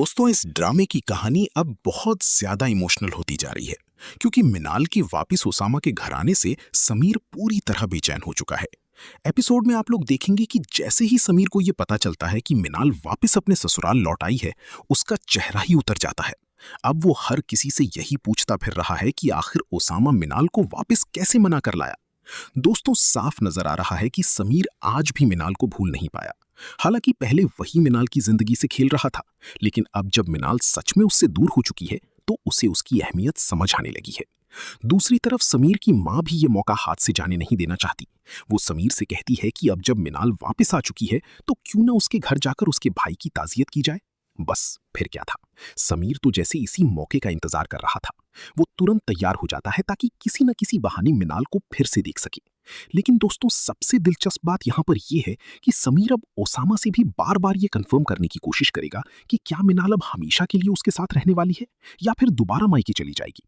दोस्तों, इस ड्रामे की कहानी अब बहुत ज्यादा इमोशनल होती जा रही है क्योंकि मिनाल के वापिस ओसामा के घर आने से समीर पूरी तरह बेचैन हो चुका है। एपिसोड में आप लोग देखेंगे कि जैसे ही समीर को यह पता चलता है कि मिनाल वापस अपने ससुराल लौट आई है, उसका चेहरा ही उतर जाता है। अब वो हर किसी से यही पूछता फिर रहा है कि आखिर ओसामा मिनाल को वापस कैसे मना कर लाया। दोस्तों, साफ नजर आ रहा है कि समीर आज भी मिनाल को भूल नहीं पाया। हालांकि पहले वही मिनाल की जिंदगी से खेल रहा था, लेकिन अब जब मिनाल सच में उससे दूर हो चुकी है तो उसे उसकी अहमियत समझ आने लगी है। दूसरी तरफ समीर की मां भी ये मौका हाथ से जाने नहीं देना चाहती। वो समीर से कहती है कि अब जब मिनाल वापस आ चुकी है तो क्यों ना उसके घर जाकर उसके भाई की ताजियत की जाए। बस फिर क्या था, समीर तो जैसे इसी मौके का इंतजार कर रहा था। वो तुरंत तैयार हो जाता है ताकि किसी न किसी बहाने मिनाल को फिर से देख सके। लेकिन दोस्तों, सबसे दिलचस्प बात यहां पर यह है कि समीर अब ओसामा से भी बार बार ये कंफर्म करने की कोशिश करेगा कि क्या मिनाल अब हमेशा के लिए उसके साथ रहने वाली है या फिर दोबारा मायके चली जाएगी।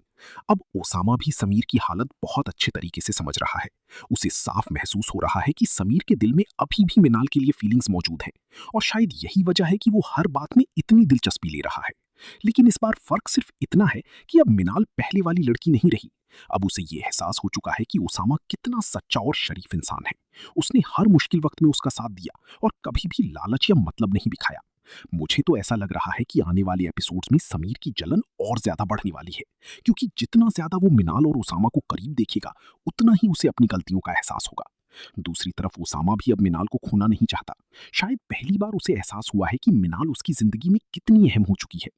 अब ओसामा भी समीर की हालत बहुत अच्छे तरीके से समझ रहा है। उसे साफ महसूस हो रहा है कि समीर के दिल में अभी भी मिनाल के लिए फीलिंग्स मौजूद हैं और शायद यही वजह है कि वो हर बात में इतनी दिलचस्पी ले रहा है। लेकिन इस बार फर्क सिर्फ इतना है कि अब मिनाल पहले वाली लड़की नहीं रही। अब उसे ये एहसास हो चुका है कि ओसामा कितना सच्चा और शरीफ इंसान है। उसने हर मुश्किल वक्त में उसका साथ दिया और कभी भी लालच या मतलब नहीं दिखाया। मुझे तो ऐसा लग रहा है कि आने वाले एपिसोड्स में समीर की जलन और ज्यादा बढ़ने वाली है, क्योंकि जितना ज्यादा वो मिनाल और ओसामा को करीब देखेगा, उतना ही उसे अपनी गलतियों का एहसास होगा। दूसरी तरफ ओसामा भी अब मिनाल को खोना नहीं चाहता। शायद पहली बार उसे एहसास हुआ है कि मिनाल उसकी जिंदगी में कितनी अहम हो चुकी है।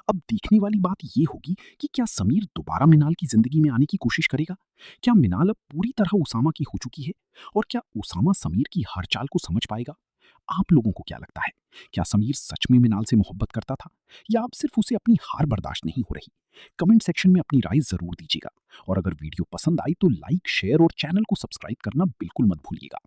अब देखने वाली बात यह होगी कि क्या समीर दोबारा मिनाल की जिंदगी में आने की कोशिश करेगा। क्या मिनाल अब पूरी तरह ओसामा की हो चुकी है और क्या ओसामा समीर की हर चाल को समझ पाएगा। आप लोगों को क्या लगता है, क्या समीर सच में मिनाल से मोहब्बत करता था या अब सिर्फ उसे अपनी हार बर्दाश्त नहीं हो रही। कमेंट सेक्शन में अपनी राय जरूर दीजिएगा और अगर वीडियो पसंद आई तो लाइक, शेयर और चैनल को सब्सक्राइब करना बिल्कुल मत भूलिएगा।